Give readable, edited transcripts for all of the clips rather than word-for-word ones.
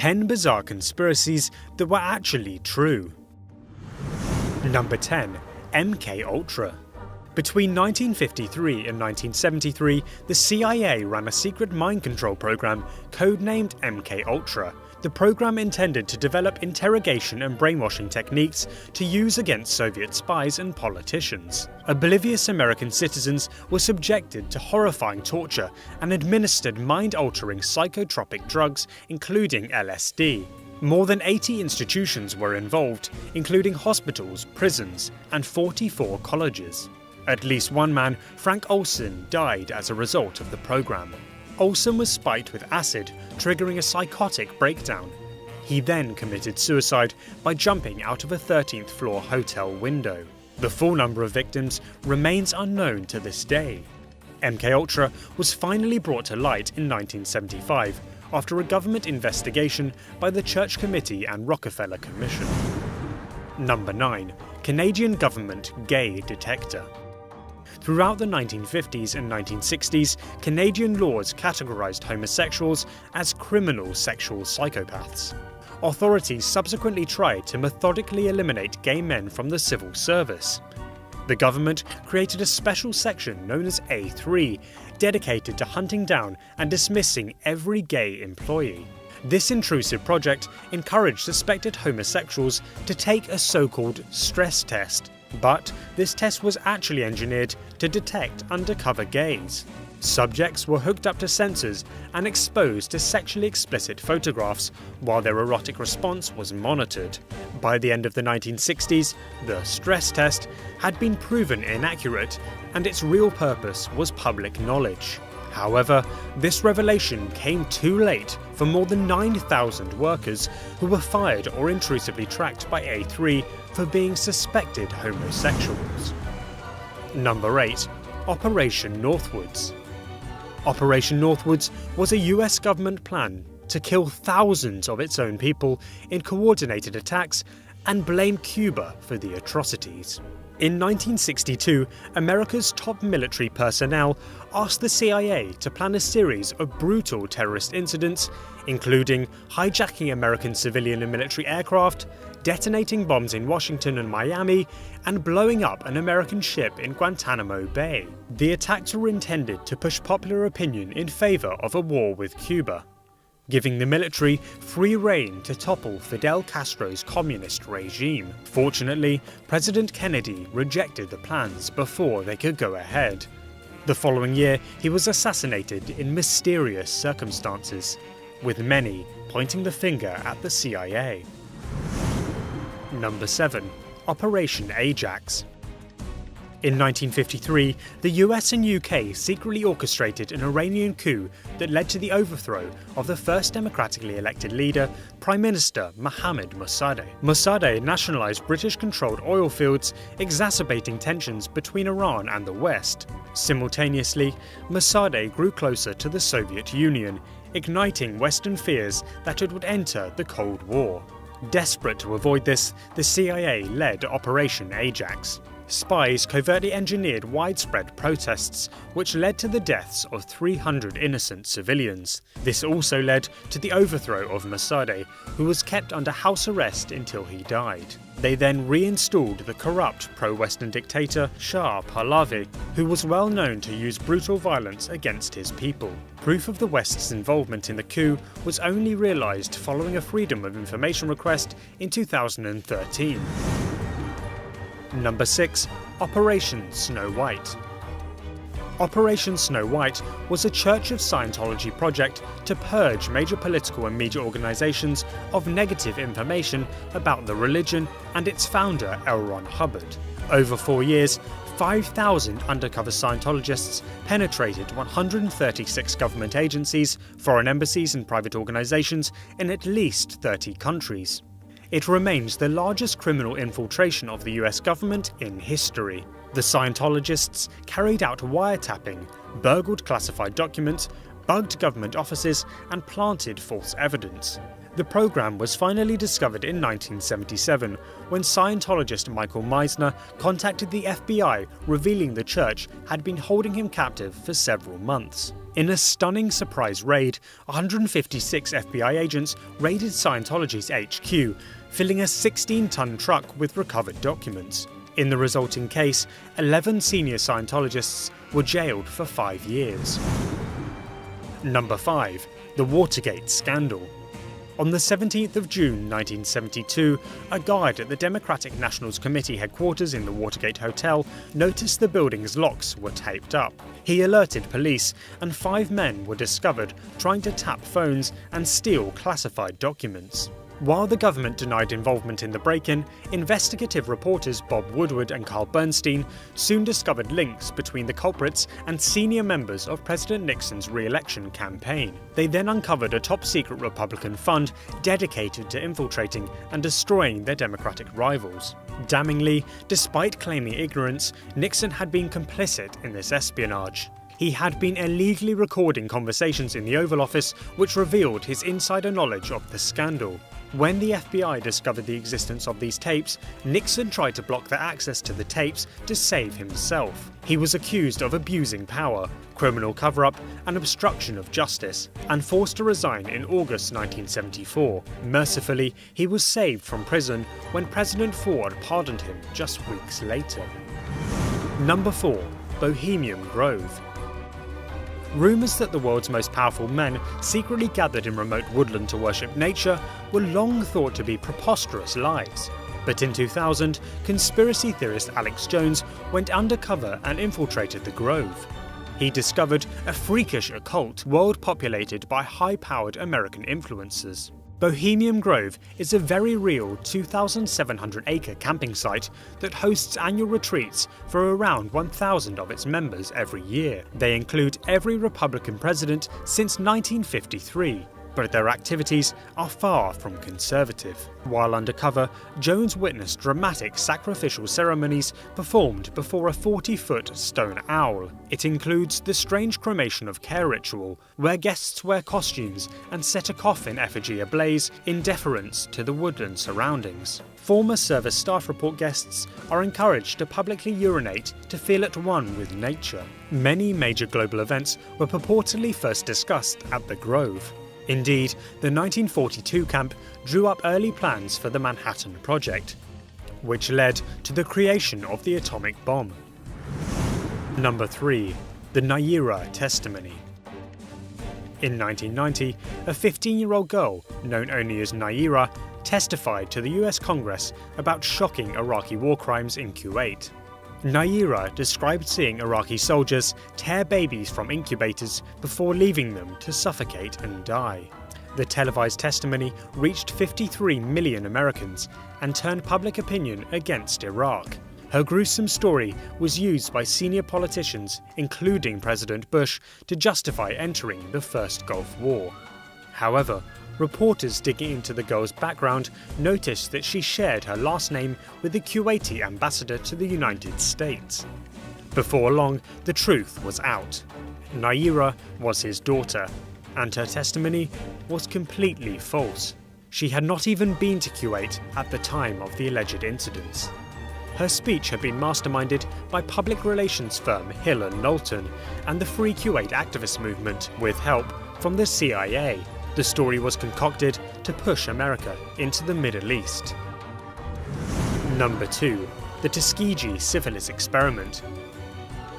10 bizarre conspiracies that were actually true. Number 10. MK Ultra. Between 1953 and 1973, the CIA ran a secret mind control program codenamed MK Ultra. The program intended to develop interrogation and brainwashing techniques to use against Soviet spies and politicians. Oblivious American citizens were subjected to horrifying torture and administered mind-altering psychotropic drugs, including LSD. More than 80 institutions were involved, including hospitals, prisons, and 44 colleges. At least one man, Frank Olson, died as a result of the program. Olson was spiked with acid, triggering a psychotic breakdown. He then committed suicide by jumping out of a 13th floor hotel window. The full number of victims remains unknown to this day. MKUltra was finally brought to light in 1975 after a government investigation by the Church Committee and Rockefeller Commission. Number 9. Canadian Government Gay Detector. Throughout the 1950s and 1960s, Canadian laws categorized homosexuals as criminal sexual psychopaths. Authorities subsequently tried to methodically eliminate gay men from the civil service. The government created a special section known as A3, dedicated to hunting down and dismissing every gay employee. This intrusive project encouraged suspected homosexuals to take a so-called stress test, but this test was actually engineered to detect undercover gays. Subjects were hooked up to sensors and exposed to sexually explicit photographs, while their erotic response was monitored. By the end of the 1960s, the stress test had been proven inaccurate, and its real purpose was public knowledge. However, this revelation came too late for more than 9,000 workers who were fired or intrusively tracked by A3 for being suspected homosexuals. Number 8. Operation Northwoods. Operation Northwoods was a US government plan to kill thousands of its own people in coordinated attacks and blame Cuba for the atrocities. In 1962, America's top military personnel asked the CIA to plan a series of brutal terrorist incidents, including hijacking American civilian and military aircraft, detonating bombs in Washington and Miami, and blowing up an American ship in Guantanamo Bay. The attacks were intended to push popular opinion in favor of a war with Cuba, giving the military free rein to topple Fidel Castro's communist regime. Fortunately, President Kennedy rejected the plans before they could go ahead. The following year, he was assassinated in mysterious circumstances, with many pointing the finger at the CIA. Number 7. Operation Ajax. In 1953, the US and UK secretly orchestrated an Iranian coup that led to the overthrow of the first democratically elected leader, Prime Minister Mohammad Mossadegh. Mossadegh nationalised British-controlled oil fields, exacerbating tensions between Iran and the West. Simultaneously, Mossadegh grew closer to the Soviet Union, igniting Western fears that it would enter the Cold War. Desperate to avoid this, the CIA led Operation Ajax. Spies covertly engineered widespread protests, which led to the deaths of 300 innocent civilians. This also led to the overthrow of Mossadegh, who was kept under house arrest until he died. They then reinstalled the corrupt pro-Western dictator Shah Pahlavi, who was well known to use brutal violence against his people. Proof of the West's involvement in the coup was only realised following a Freedom of Information request in 2013. Number 6. Operation Snow White. Operation Snow White was a Church of Scientology project to purge major political and media organizations of negative information about the religion and its founder, L. Ron Hubbard. Over 4 years, 5,000 undercover Scientologists penetrated 136 government agencies, foreign embassies and private organizations in at least 30 countries. It remains the largest criminal infiltration of the US government in history. The Scientologists carried out wiretapping, burgled classified documents, bugged government offices, and planted false evidence. The program was finally discovered in 1977 when Scientologist Michael Meisner contacted the FBI, revealing the church had been holding him captive for several months. In a stunning surprise raid, 156 FBI agents raided Scientology's HQ, filling a 16-ton truck with recovered documents. In the resulting case, 11 senior Scientologists were jailed for 5 years. Number 5. The Watergate Scandal. On the 17th of June 1972, a guard at the Democratic Nationals Committee headquarters in the Watergate Hotel noticed the building's locks were taped up. He alerted police, and 5 men were discovered trying to tap phones and steal classified documents. While the government denied involvement in the break-in, investigative reporters Bob Woodward and Carl Bernstein soon discovered links between the culprits and senior members of President Nixon's re-election campaign. They then uncovered a top-secret Republican fund dedicated to infiltrating and destroying their Democratic rivals. Damningly, despite claiming ignorance, Nixon had been complicit in this espionage. He had been illegally recording conversations in the Oval Office, which revealed his insider knowledge of the scandal. When the FBI discovered the existence of these tapes, Nixon tried to block their access to the tapes to save himself. He was accused of abusing power, criminal cover-up, and obstruction of justice, and forced to resign in August 1974. Mercifully, he was saved from prison when President Ford pardoned him just weeks later. Number 4. Bohemian Grove. Rumours that the world's most powerful men secretly gathered in remote woodland to worship nature were long thought to be preposterous lies. But in 2000, conspiracy theorist Alex Jones went undercover and infiltrated the grove. He discovered a freakish occult world populated by high-powered American influencers. Bohemian Grove is a very real 2,700-acre camping site that hosts annual retreats for around 1,000 of its members every year. They include every Republican president since 1953, but their activities are far from conservative. While undercover, Jones witnessed dramatic sacrificial ceremonies performed before a 40-foot stone owl. It includes the strange cremation of care ritual, where guests wear costumes and set a coffin effigy ablaze in deference to the woodland surroundings. Former service staff report guests are encouraged to publicly urinate to feel at one with nature. Many major global events were purportedly first discussed at the Grove. Indeed, the 1942 camp drew up early plans for the Manhattan Project, which led to the creation of the atomic bomb. Number 3. The Naira Testimony. In 1990, a 15-year-old girl, known only as Naira, testified to the US Congress about shocking Iraqi war crimes in Kuwait. Naira described seeing Iraqi soldiers tear babies from incubators before leaving them to suffocate and die. The televised testimony reached 53 million Americans and turned public opinion against Iraq. Her gruesome story was used by senior politicians, including President Bush, to justify entering the First Gulf War. However, reporters digging into the girl's background noticed that she shared her last name with the Kuwaiti ambassador to the United States. Before long, the truth was out. Naira was his daughter, and her testimony was completely false. She had not even been to Kuwait at the time of the alleged incidents. Her speech had been masterminded by public relations firm Hill & Knowlton and the Free Kuwait activist movement, with help from the CIA. The story was concocted to push America into the Middle East. Number 2. The Tuskegee Syphilis Experiment.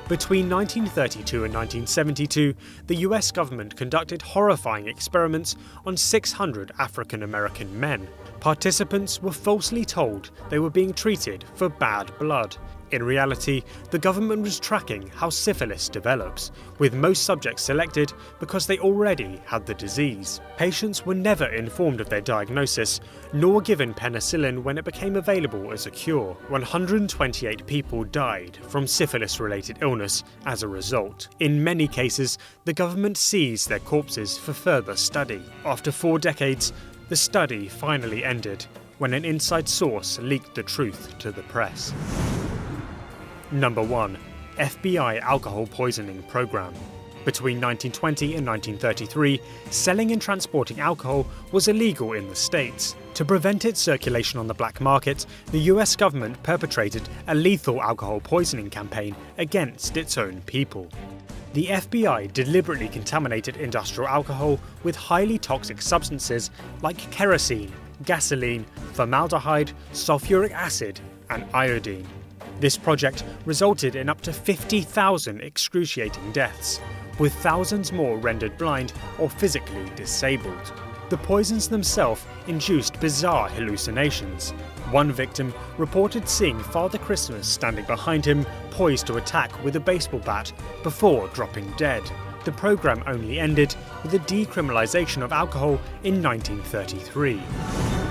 Between 1932 and 1972, the US government conducted horrifying experiments on 600 African American men. Participants were falsely told they were being treated for bad blood. In reality, the government was tracking how syphilis develops, with most subjects selected because they already had the disease. Patients were never informed of their diagnosis, nor given penicillin when it became available as a cure. 128 people died from syphilis-related illness as a result. In many cases, the government seized their corpses for further study. After 4 decades, the study finally ended when an inside source leaked the truth to the press. Number 1. FBI Alcohol Poisoning Program. Between 1920 and 1933, selling and transporting alcohol was illegal in the States. To prevent its circulation on the black market, the US government perpetrated a lethal alcohol poisoning campaign against its own people. The FBI deliberately contaminated industrial alcohol with highly toxic substances like kerosene, gasoline, formaldehyde, sulfuric acid, and iodine. This project resulted in up to 50,000 excruciating deaths, with thousands more rendered blind or physically disabled. The poisons themselves induced bizarre hallucinations. One victim reported seeing Father Christmas standing behind him, poised to attack with a baseball bat, before dropping dead. The program only ended with the decriminalization of alcohol in 1933.